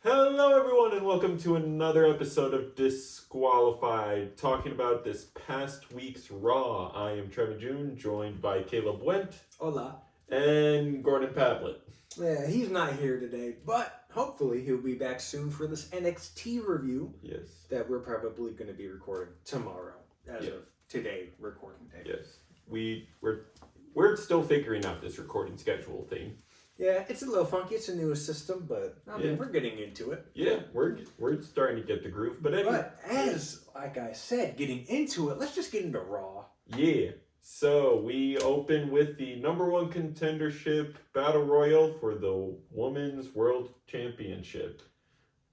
Hello, everyone, and welcome to another episode of Disqualified, talking about this past week's Raw. I am Trevor June, joined by Caleb Went Hola. and Gordon Pavlet. Yeah, he's not here today, but hopefully he'll be back soon for this NXT review. Yes. That we're probably going to be recording tomorrow, as of today, recording day. Yes. We're still figuring out this recording schedule thing. Yeah, it's a little funky. It's a new system, but I mean, we're getting into it. Yeah, we're starting to get the groove. But anyway, as like I said, getting into it, let's just get into Raw. Yeah. So we open with the number one contendership battle royal for the Women's World Championship.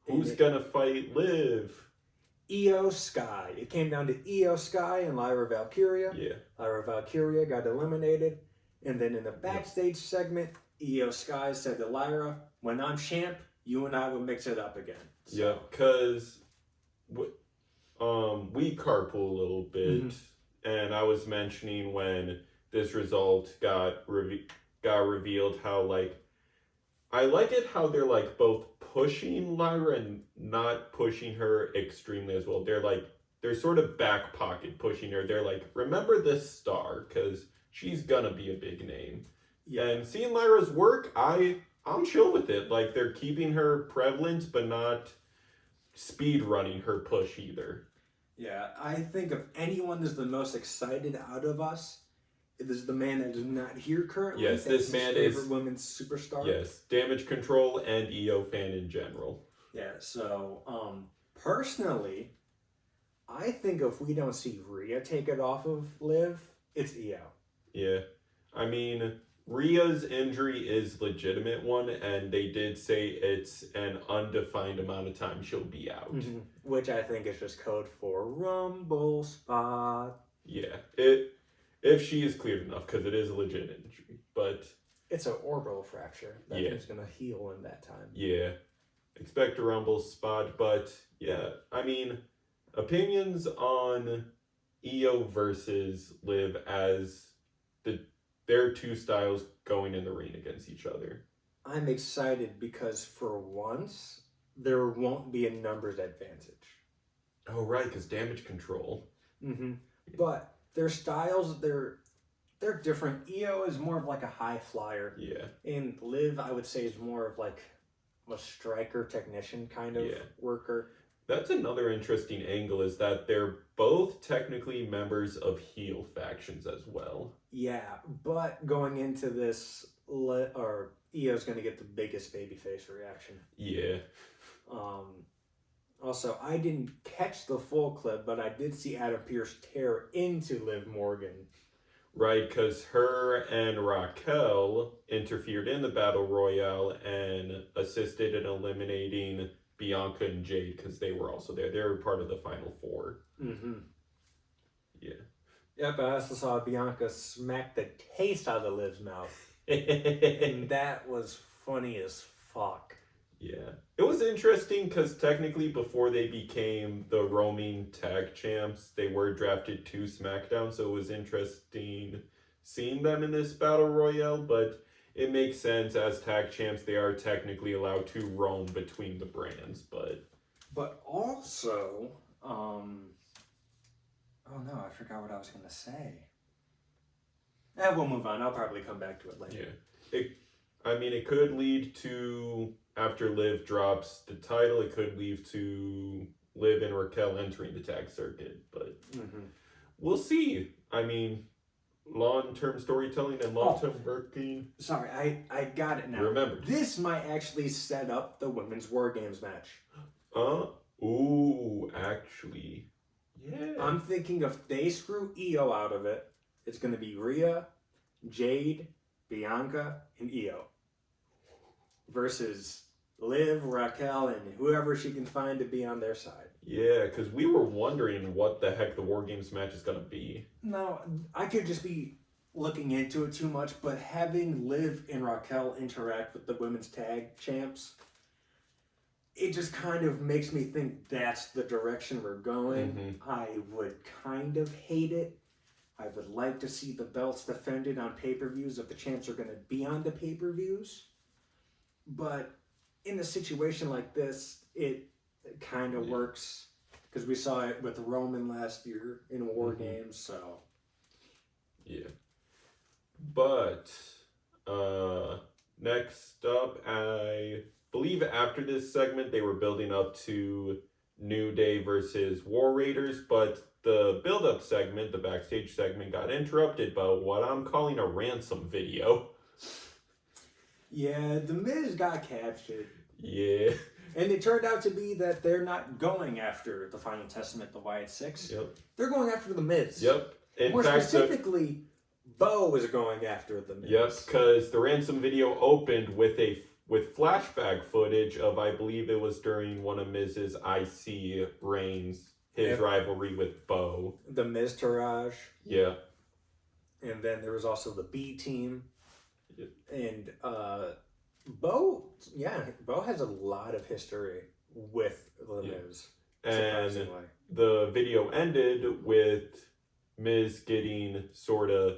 Who's gonna fight Liv? Io Sky. It came down to Io Sky and Lyra Valkyria. Yeah. Lyra Valkyria got eliminated, and then in the backstage segment, Io Sky said to Lyra, "When I'm champ, you and I will mix it up again." So. Yeah, because we carpool a little bit, and I was mentioning when this result got revealed how I like it how they're both pushing Lyra and not pushing her extremely as well. They're sort of back pocket pushing her. They're like, remember this star because she's gonna be a big name. Yeah. And seeing Lyra's work, I'm chill with it. Like, they're keeping her prevalent, but not speed running her push either. Yeah, I think if anyone is the most excited out of us, it is the man that is not here currently. Yes, this man is favorite women's superstar. Yes, Damage Control and EO fan in general. Yeah, so personally, I think if we don't see Rhea take it off of Liv, it's EO. Yeah, I mean, Rhea's injury is legitimate one, and they did say it's an undefined amount of time she'll be out. Mm-hmm. Which I think is just code for Rumble spot. Yeah, if she is cleared enough, because it is a legit injury, but it's an orbital fracture that is going to heal in that time. Yeah, expect a Rumble spot, but yeah, I mean, opinions on EO versus Liv as their two styles going in the ring against each other. I'm excited because for once, there won't be a numbers advantage. Oh, right, because Damage Control. Mm-hmm. But their styles, they're different. EO is more of like a high flyer. Yeah. And Liv, I would say, is more of like a striker technician kind of worker. That's another interesting angle, is that they're both technically members of heel factions as well. Yeah, but going into this, EO's going to get the biggest babyface reaction. Yeah. Also, I didn't catch the full clip, but I did see Adam Pearce tear into Liv Morgan. Right, because her and Raquel interfered in the Battle Royale and assisted in eliminating Bianca and Jade, because they were also there. They were part of the Final Four. Mm-hmm. Yeah. Yep, I also saw Bianca smack the taste out of Liv's mouth. And that was funny as fuck. Yeah. It was interesting because technically before they became the roaming tag champs, they were drafted to SmackDown, so it was interesting seeing them in this Battle Royale, but it makes sense as tag champs, they are technically allowed to roam between the brands, but... But also, oh no, I forgot what I was going to say. We'll move on. I'll probably come back to it later. Yeah. It could lead to, after Liv drops the title, it could lead to Liv and Raquel entering the tag circuit, but we'll see. I mean, long-term storytelling and long-term working. Sorry, I got it now. Remember. This might actually set up the Women's War Games match. Actually. Yeah. I'm thinking if they screw Io out of it, it's going to be Rhea, Jade, Bianca, and Io. Versus Liv, Raquel, and whoever she can find to be on their side. Yeah, because we were wondering what the heck the War Games match is going to be. No, I could just be looking into it too much, but having Liv and Raquel interact with the women's tag champs, it just kind of makes me think that's the direction we're going. I would kind of hate it. I would like to see the belts defended on pay-per-views if the champs are going to be on the pay-per-views. But in a situation like this, it kind of works because we saw it with Roman last year in War Games. So yeah, but next up, I believe after this segment they were building up to New Day versus War Raiders, but the build-up segment, the backstage segment, got interrupted by what I'm calling a ransom video. yeah, the Miz got captured. Yeah. And it turned out to be that they're not going after the Final Testament, the Wyatt Six. Yep. They're going after the Miz. Yep. More specifically, Bo is going after the Miz. Yep, because the ransom video opened with flashback footage of, I believe it was during one of Miz's IC reigns, his rivalry with Bo. The Miz Taraj. Yeah. And then there was also the B team. Yep. And Bo has a lot of history with the Miz. And the video ended with Miz getting sort of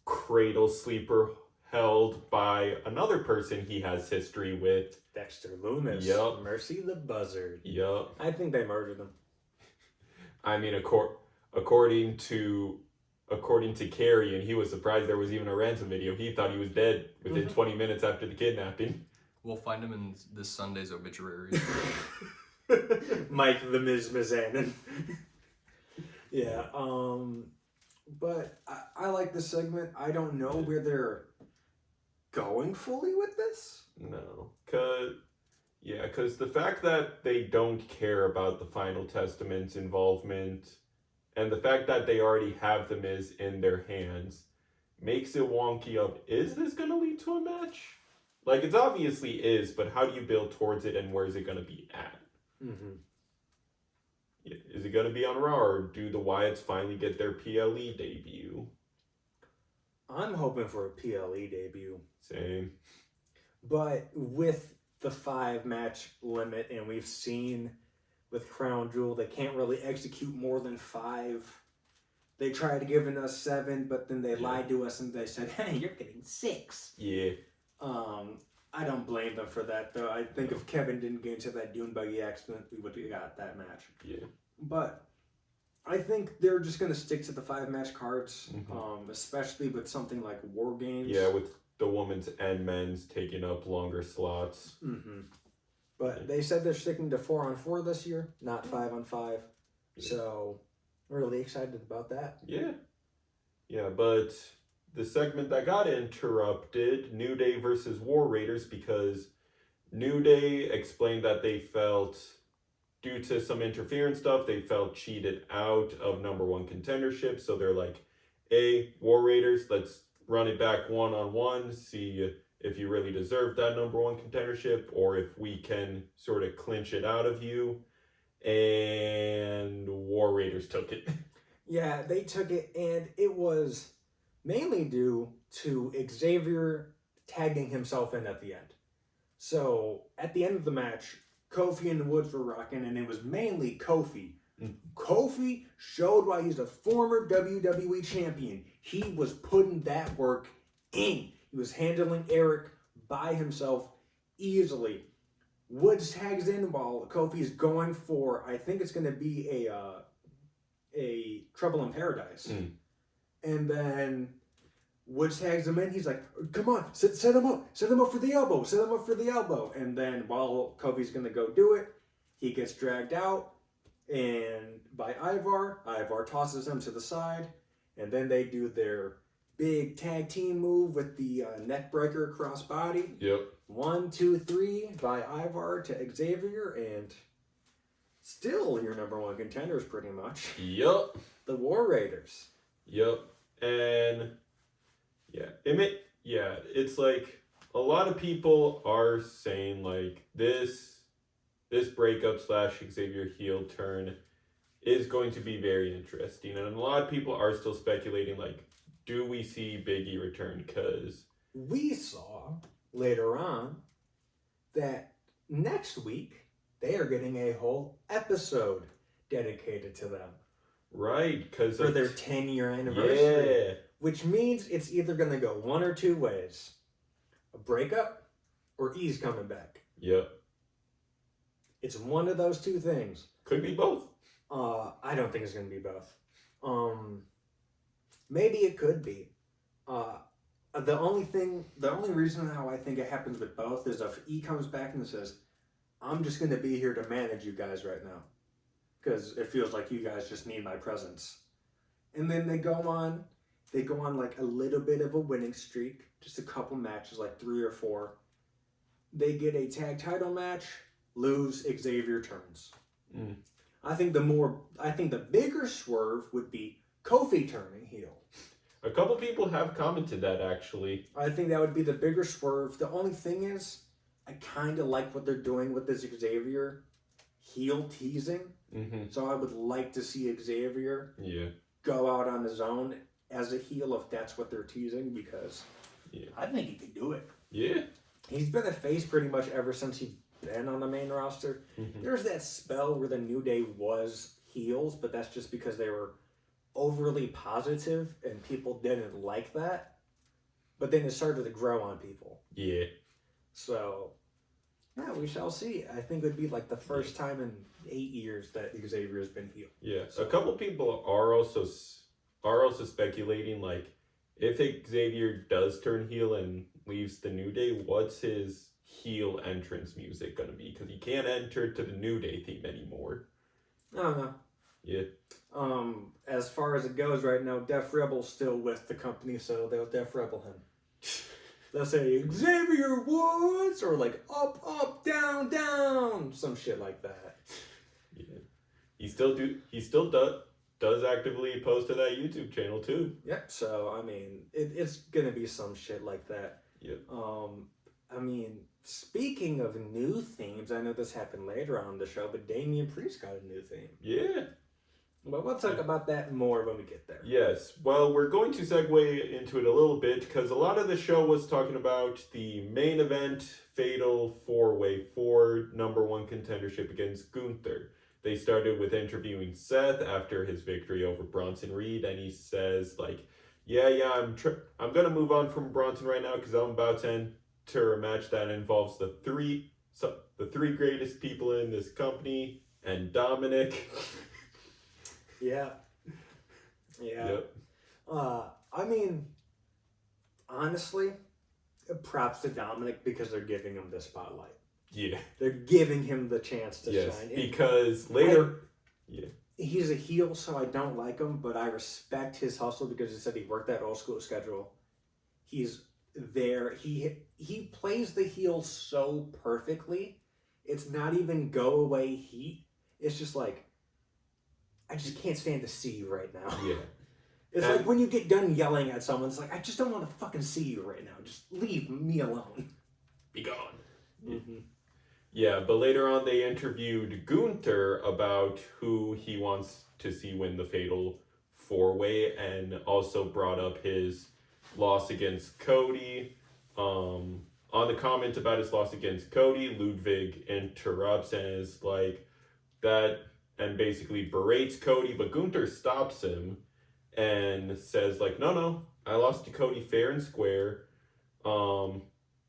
cradle sleeper held by another person he has history with. Dexter Lumis. Yep. Mercy the Buzzard. Yep. I think they murdered him. I mean, according to Carrie, and he was surprised there was even a ransom video. He thought he was dead within 20 minutes after the kidnapping. We'll find him in this Sunday's obituary. Mike the Miz Mizanin. Yeah, but I like this segment. I don't know where they're going fully with this. No, because the fact that they don't care about the Final Testament's involvement, and the fact that they already have the Miz in their hands, makes it wonky of, is this going to lead to a match? Like, it obviously is, but how do you build towards it, and where is it going to be at? Mm-hmm. Yeah, is it going to be on Raw, or do the Wyatts finally get their PLE debut? I'm hoping for a PLE debut. Same. But with the 5-match limit, and we've seen with Crown Jewel, they can't really execute more than 5. They tried giving us 7, but then they lied to us and they said, hey, you're getting 6. Yeah. I don't blame them for that, though. I think if Kevin didn't get into that Dune Buggy accident, we would have got that match. Yeah. But I think they're just going to stick to the 5-match cards, especially with something like War Games. Yeah, with the women's and men's taking up longer slots. Mm-hmm. But they said they're sticking to 4-on-4 this year, not 5-on-5. Yeah. So, really excited about that. Yeah. Yeah, but the segment that got interrupted, New Day versus War Raiders, because New Day explained that they felt, due to some interference stuff, they felt cheated out of number 1 contendership. So they're like, hey, War Raiders, let's run it back 1-on-1, see if you really deserve that number 1 contendership, or if we can sort of clinch it out of you. And War Raiders took it. Yeah, they took it, and it was mainly due to Xavier tagging himself in at the end. So, at the end of the match, Kofi and the Woods were rocking, and it was mainly Kofi. Kofi showed why he's a former WWE champion. He was putting that work in. He was handling Eric by himself easily. Woods tags in while Kofi's going for, I think it's going to be a Trouble in Paradise. And then Woods tags him in. He's like, come on, set him up. Set him up for the elbow. Set him up for the elbow. And then while Kofi's going to go do it, he gets dragged out and by Ivar. Ivar tosses him to the side. And then they do their big tag team move with the neck breaker crossbody. Yep. 1, 2, 3 by Ivar to Xavier, and still your number 1 contenders pretty much. Yep. The War Raiders. Yep. And it's like a lot of people are saying like this breakup / Xavier heel turn is going to be very interesting, and a lot of people are still speculating like, do we see Big E return? Because we saw later on that next week they are getting a whole episode dedicated to them. Right, because for their 10-year anniversary. Yeah. Which means it's either going to go one or two ways. A breakup or E's coming back. Yep. It's one of those two things. Could be both. I don't think it's going to be both. Maybe it could be. The only reason how I think it happens with both is if E comes back and says, I'm just going to be here to manage you guys right now. Because it feels like you guys just need my presence. And then they go on like a little bit of a winning streak, just a couple matches, like 3 or 4. They get a tag title match, lose, Xavier turns. Mm. I think the bigger swerve would be Kofi turning heel. A couple people have commented that, actually. I think that would be the bigger swerve. The only thing is, I kind of like what they're doing with this Xavier heel teasing. Mm-hmm. So I would like to see Xavier Yeah. go out on his own as a heel if that's what they're teasing, because I think he could do it. Yeah. He's been a face pretty much ever since he's been on the main roster. Mm-hmm. There's that spell where the New Day was heels, but that's just because they were overly positive and people didn't like that. But then it started to grow on people. Yeah. So, yeah, we shall see. I think it would be like the first time in 8 years that Xavier has been healed. Yeah. A couple people are also speculating, like, if Xavier does turn heel and leaves the New Day, what's his heel entrance music gonna be? Because he can't enter to the New Day theme anymore. I don't know. Yeah. As far as it goes right now, Def Rebel's still with the company, so they'll Def Rebel him. They'll say Xavier Woods or like up, down, down, some shit like that. Yeah. He still does actively post to that YouTube channel too. Yep. So I mean, it's gonna be some shit like that. Yep. I mean, speaking of new themes, I know this happened later on the show, but Damian Priest got a new theme. Yeah. But we'll talk about that more when we get there. Yes. Well, we're going to segue into it a little bit because a lot of the show was talking about the main event, Fatal 4-Way for #1 contendership against Gunther. They started with interviewing Seth after his victory over Bronson Reed, and he says, like, I'm going to move on from Bronson right now because I'm about to enter a match that involves the three greatest people in this company and Dominic. Yeah. Yep. I mean, honestly, props to Dominic because they're giving him the spotlight. Yeah. They're giving him the chance to Yes, shine. because later... He's a heel, so I don't like him, but I respect his hustle because he said he worked that old school schedule. He's there. He plays the heel so perfectly. It's not even go away heat. It's just like, I just can't stand to see you right now. Yeah. It's like when you get done yelling at someone, it's like, I just don't want to fucking see you right now. Just leave me alone. Be gone. Mm-hmm. Yeah, but later on they interviewed Gunther about who he wants to see win the Fatal 4-Way and also brought up his loss against Cody. On the comment about his loss against Cody, Ludwig interrupts and is like that and basically berates Cody, but Gunther stops him and says like, no, I lost to Cody fair and square.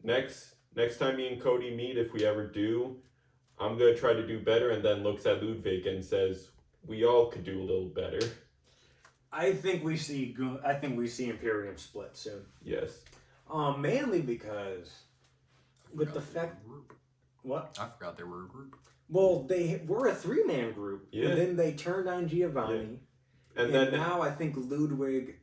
Next time me and Cody meet, if we ever do, I'm going to try to do better, and then looks at Ludwig and says, we all could do a little better. I think we see Imperium split soon. Yes. Mainly because with the fact... What? I forgot they were a group. Well, they were a 3-man group, Yeah. and then they turned on Giovanni. Yeah. And then then now I think Ludwig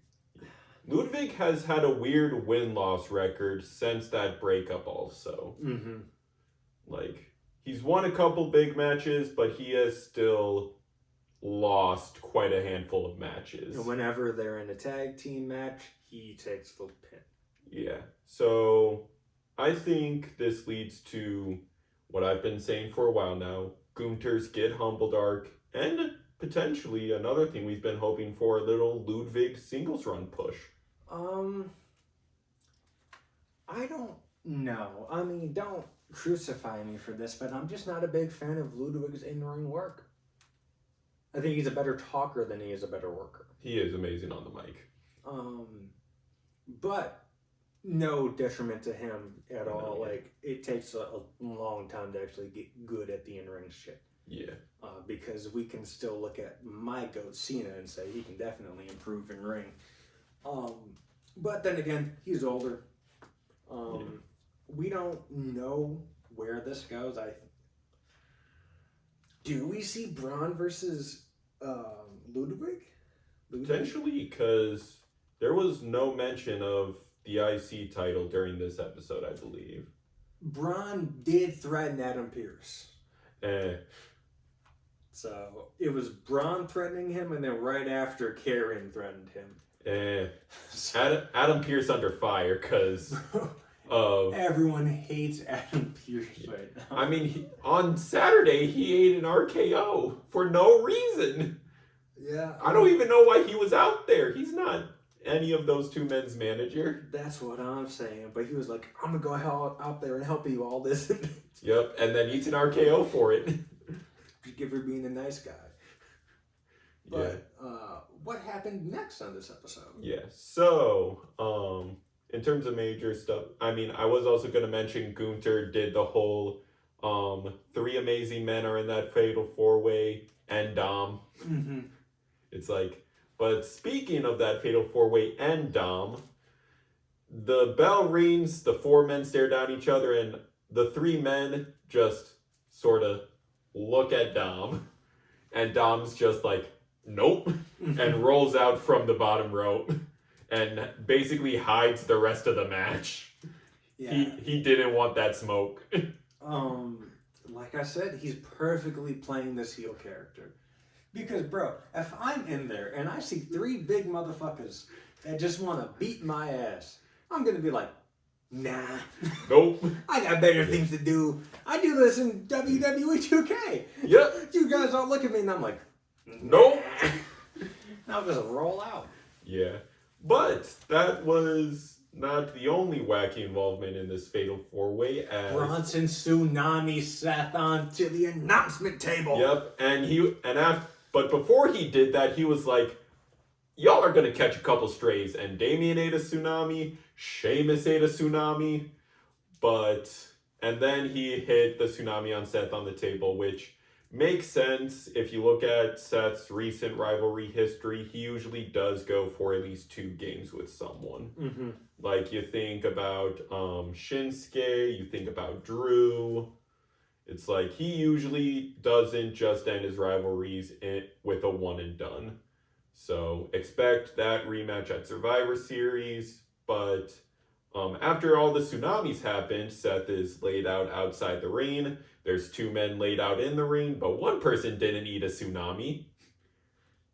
has had a weird win-loss record since that breakup also. Mm-hmm. Like, he's won a couple big matches, but he has still lost quite a handful of matches. And whenever they're in a tag team match, he takes the pin. Yeah. So, I think this leads to what I've been saying for a while now. Gunther's Get Humbled arc, and potentially another thing we've been hoping for, a little Ludwig singles run push. I don't know. I mean, don't crucify me for this, but I'm just not a big fan of Ludwig's in-ring work. I think he's a better talker than he is a better worker. He is amazing on the mic. But no detriment to him at all. No, yeah. Like, it takes a long time to actually get good at the in-ring shit. Yeah. Because we can still look at my GOAT Cena and say he can definitely improve in ring. But then again, he's older. We don't know where this goes. Do we see Braun versus Ludwig? Potentially, because there was no mention of the IC title during this episode, I believe. Braun did threaten Adam Pearce. Eh. So it was Braun threatening him, and then right after, Karen threatened him. Adam Pearce under fire because of... Everyone hates Adam Pearce right now. I mean, on Saturday, he ate an RKO for no reason. Yeah. I don't even know why he was out there. He's not any of those two men's manager. That's what I'm saying. But he was like, I'm going to go out there and help you all this. Yep, and then eats an RKO for it. Give her being a nice guy. But what happened next on this episode? Yeah, so, in terms of major stuff, I mean, I was also going to mention Gunther did the whole 3 amazing men are in that fatal 4-way and Dom. Mm-hmm. It's like, but speaking of that fatal 4-way and Dom, the bell rings, the 4 men stare down each other, and the 3 men just sort of look at Dom, and Dom's just like, nope, and rolls out from the bottom rope and basically hides the rest of the match. Yeah. He didn't want that smoke. Like I said, he's perfectly playing this heel character. Because, bro, if I'm in there and I see 3 big motherfuckers that just want to beat my ass, I'm going to be like, nah. Nope. I got better things to do. I do this in WWE 2K. Yep. You guys all look at me and I'm like, Nope. and I'll just roll out. Yeah. But that was not the only wacky involvement in this fatal 4-way as Bronson Tsunami Seth onto the announcement table. Yep, but before he did that, he was like, y'all are gonna catch a couple strays, and Damien ate a tsunami, Sheamus ate a tsunami, and then he hit the tsunami on Seth on the table, which makes sense if you look at Seth's recent rivalry history. He usually does go for at least 2 games with someone. Mm-hmm. Like, you think about Shinsuke, you think about Drew. It's like, he usually doesn't just end his rivalries with a one and done. So, expect that rematch at Survivor Series. But after all the tsunamis happened, Seth is laid out outside the ring. There's 2 men laid out in the ring, but one person didn't eat a tsunami.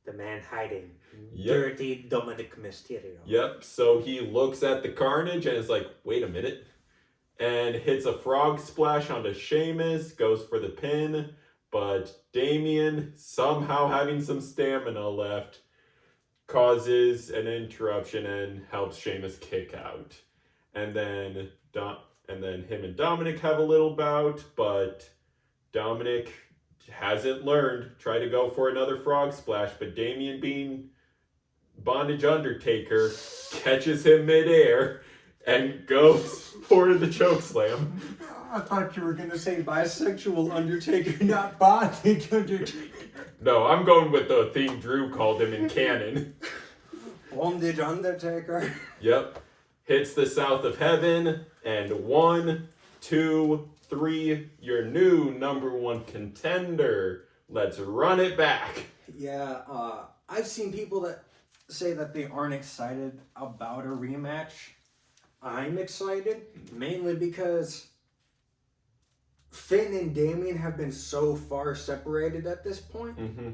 The man hiding. Yep. Dirty Dominic Mysterio. Yep, so he looks at the carnage and is like, wait a minute. And hits a frog splash onto Sheamus, goes for the pin, but Damien, somehow having some stamina left, causes an interruption and helps Sheamus kick out. And then him and Dominic have a little bout, but Dominic hasn't learned. Tried to go for another frog splash, but Damien, being Bondage Undertaker, catches him midair and goes for the chokeslam. I thought you were going to say bisexual Undertaker, not bondage Undertaker. No, I'm going with the theme Drew called him in canon. Bondage Undertaker. Yep. Hits the South of Heaven, and 1, 2, 3, your new number 1 contender. Let's run it back. Yeah, I've seen people that say that they aren't excited about a rematch. I'm excited, mainly because Finn and Damien have been so far separated at this point. Mm-hmm.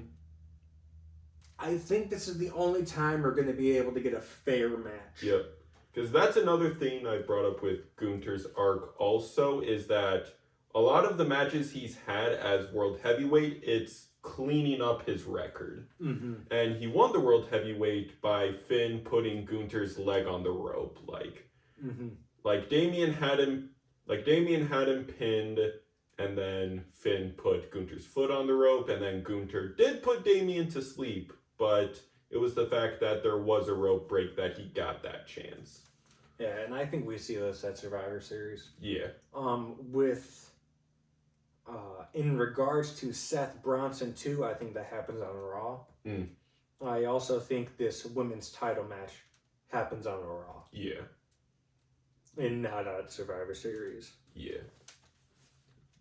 I think this is the only time we're going to be able to get a fair match. Yep. Because that's another thing I brought up with Gunther's arc also, is that a lot of the matches he's had as World Heavyweight, it's cleaning up his record. Mm-hmm. And he won the World Heavyweight by Finn putting Gunther's leg on the rope. Like Damien had him pinned, and then Finn put Gunther's foot on the rope, and then Gunther did put Damien to sleep, but it was the fact that there was a rope break that he got that chance. Yeah, and I think we see this at Survivor Series. Yeah. With in regards to Seth Bronson too, I think that happens on Raw. Mm. I also think this women's title match happens on Raw Yeah. and not at Survivor Series. Yeah.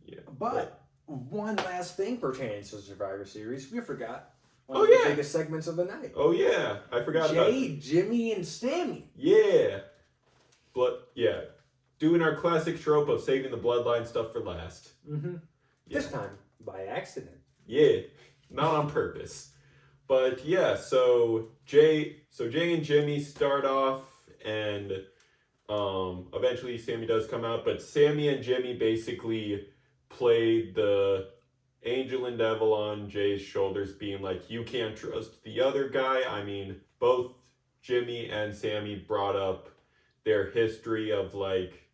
Yeah. But one last thing pertaining to Survivor Series, we forgot one Oh, of the yeah. biggest segments of the night. Oh yeah, I forgot about Jay, Jimmy, and Sammy. Yeah. But yeah, doing our classic trope of saving the bloodline stuff for last. Mm-hmm. Yeah. This time by accident. Yeah, not on purpose. But yeah, so Jay and Jimmy start off, and eventually Sammy does come out, but Sammy and Jimmy basically played the angel and devil on Jay's shoulders, being like, you can't trust the other guy. I mean, both Jimmy and Sammy brought up their history of like,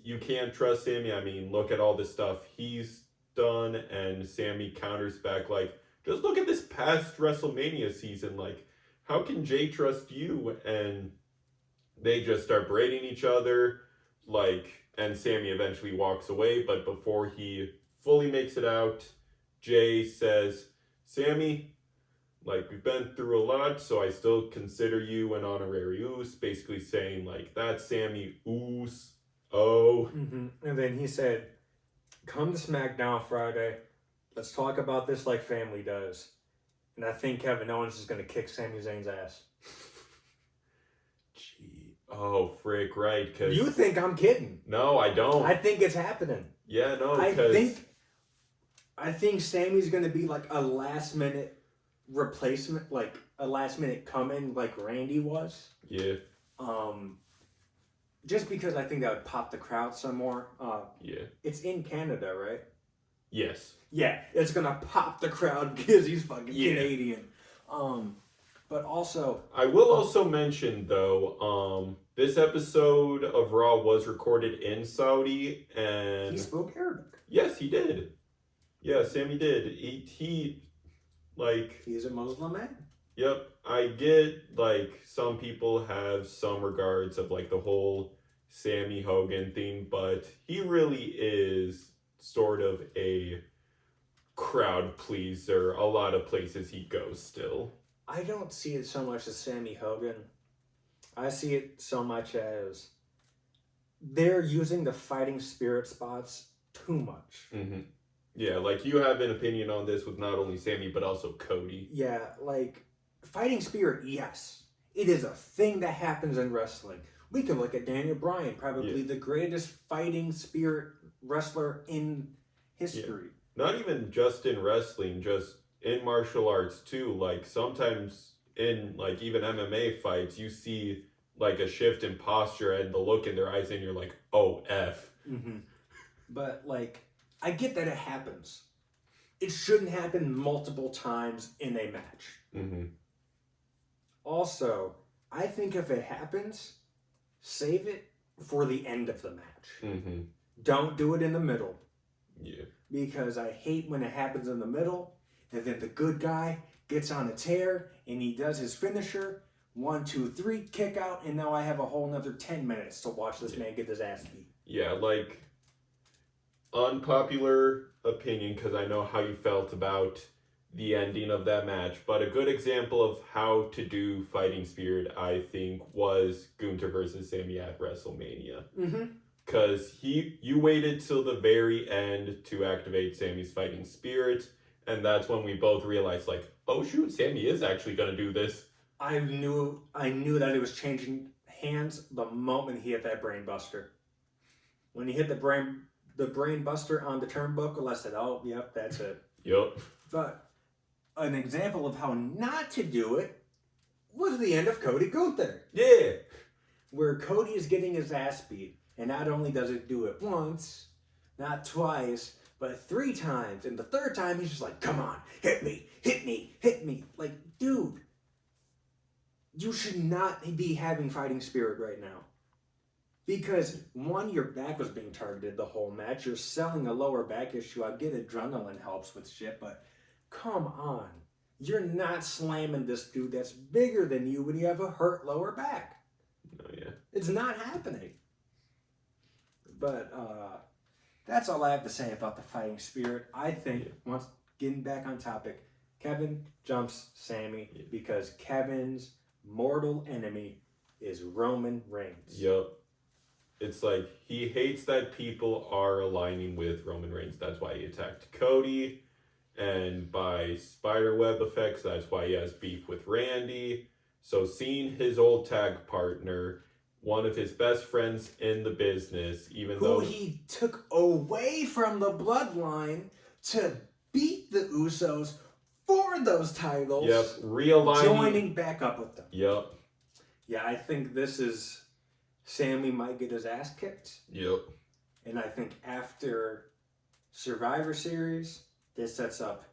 you can't trust Sammy. I mean, look at all the stuff he's done, and Sammy counters back like, just look at this past WrestleMania season. Like, how can Jay trust you? And they just start braiding each other, like, and Sammy eventually walks away. But before he fully makes it out, Jay says, Sammy, like, we've been through a lot, so I still consider you an honorary Oos. Basically saying, like, that's Sammy Oos. Oh. Mm-hmm. And then he said, come to SmackDown Friday. Let's talk about this like family does. And I think Kevin Owens is going to kick Sami Zayn's ass. Gee. Oh, frick, right. Cause You think I'm kidding? No, I don't. I think it's happening. Yeah, no, I because... think Sammy's going to be like a last minute replacement, like a last minute come in like Randy was. Yeah. Just because I think that would pop the crowd some more. Yeah. It's in Canada, right? Yes. Yeah, it's gonna pop the crowd because he's fucking Yeah. Canadian. But also, I will also mention, though, this episode of Raw was recorded in Saudi, and... he spoke Arabic. Yes, he did. Yeah, Sammy did. He like... He's a Muslim man. Yep, I get, like, some people have some regards of, like, the whole Sammy Hogan thing, but he really is sort of a crowd pleaser a lot of places he goes still. I don't see it so much as Sammy Hogan. I see it so much as they're using the fighting spirit spots too much. Mm-hmm. Yeah, like, you have an opinion on this with not only Sammy, but also Cody. Yeah, like, fighting spirit, yes. It is a thing that happens in wrestling. We can look at Daniel Bryan, probably the greatest fighting spirit wrestler in history. Not even just in wrestling, just in martial arts too. Like, sometimes in, like, even MMA fights, you see, like, a shift in posture and the look in their eyes, and you're like, oh, F. Mm-hmm. But, like, I get that it happens. It shouldn't happen multiple times in a match. Mm-hmm. Also, I think if it happens, save it for the end of the match. Mm-hmm. Don't do it in the middle. Yeah. Because I hate when it happens in the middle, and then the good guy gets on a tear, and he does his finisher, 1, 2, 3, kick out, and now I have a whole nother 10 minutes to watch this man get his ass beat. Yeah, like, unpopular opinion, because I know how you felt about the ending of that match, but a good example of how to do fighting spirit, I think, was Gunther versus Sammy at WrestleMania. Mm-hmm. Because you waited till the very end to activate Sammy's fighting spirit, and that's when we both realized, like, oh shoot, Sammy is actually gonna do this. I knew that it was changing hands the moment he hit that brain buster. When he hit the brain buster on the turnbuckle, I said, oh, yep, that's it. Yup. But an example of how not to do it was the end of Cody Gunther, Yeah. where Cody is getting his ass beat, and not only does it do it once, not twice, but 3 times, and the 3rd time he's just like, come on, hit me, hit me, hit me. Like, dude, you should not be having fighting spirit right now. Because, 1, your back was being targeted the whole match. You're selling a lower back issue. I get adrenaline helps with shit, but come on. You're not slamming this dude that's bigger than you when you have a hurt lower back. It's not happening. But that's all I have to say about the fighting spirit. I think, once getting back on topic, Kevin jumps Sammy because Kevin's mortal enemy is Roman Reigns. Yep. It's like he hates that people are aligning with Roman Reigns. That's why he attacked Cody. And by spiderweb effects, that's why he has beef with Randy. So seeing his old tag partner, one of his best friends in the business, even who though he took away from the bloodline to beat the Usos for those titles. Yep, realigning. Joining back up with them. Yep. Yeah, I think this is Sammy might get his ass kicked. Yep. And I think after Survivor Series, this sets up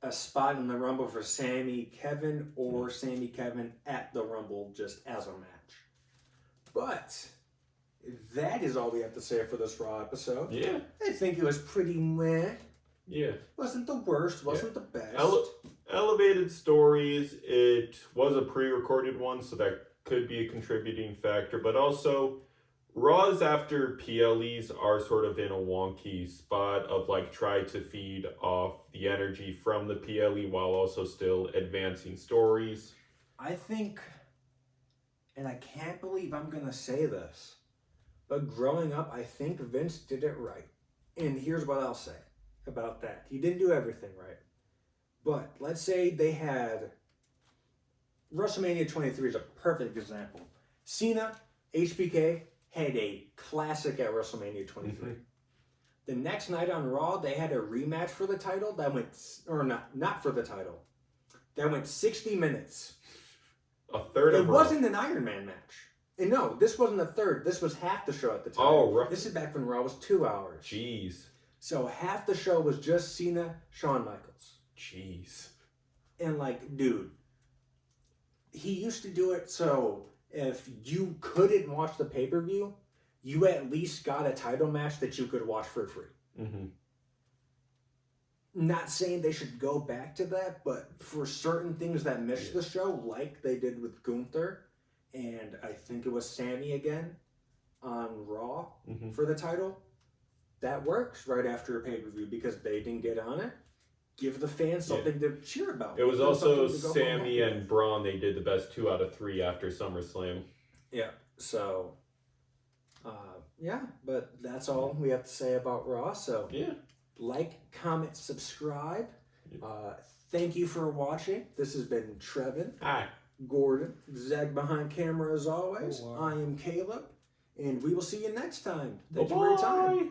a spot in the Rumble for Sammy Kevin or Sammy Kevin at the Rumble just as a match. But that is all we have to say for this Raw episode. Yeah. I think it was pretty meh. Yeah. Wasn't the worst, wasn't the best. Elevated stories. It was a pre-recorded one, so that could be a contributing factor. But also, Raws after PLEs are sort of in a wonky spot of like try to feed off the energy from the PLE while also still advancing stories. I think, and I can't believe I'm going to say this, but growing up, I think Vince did it right. And here's what I'll say about that. He didn't do everything right. But let's say they had WrestleMania 23 is a perfect example. Cena, HBK had a classic at WrestleMania 23. Mm-hmm. The next night on Raw, they had a rematch for the title that went, or not for the title, that went 60 minutes. A third of It wasn't an Iron Man match. And no, this wasn't a third. This was half the show at the time. Oh, right. This is back when Raw was 2 hours. Jeez. So half the show was just Cena, Shawn Michaels. Jeez. And like, dude, he used to do it so if you couldn't watch the pay-per-view, you at least got a title match that you could watch for free. Mm-hmm. Not saying they should go back to that, but for certain things that missed the show, like they did with Gunther, and I think it was Sammy again on Raw for the title, that works right after a pay-per-view because they didn't get on it. Give the fans something to cheer about. It was Give them also something to go Sammy home and Braun. They did the best 2 out of 3 after SummerSlam. Yeah, so, yeah, but that's all we have to say about Raw. So, Yeah. like, comment, subscribe. Thank you for watching. This has been Trevin, Hi. Gordon, Zeg behind camera as always. I am Caleb, and we will see you next time. Thank you for your time. Bye-bye.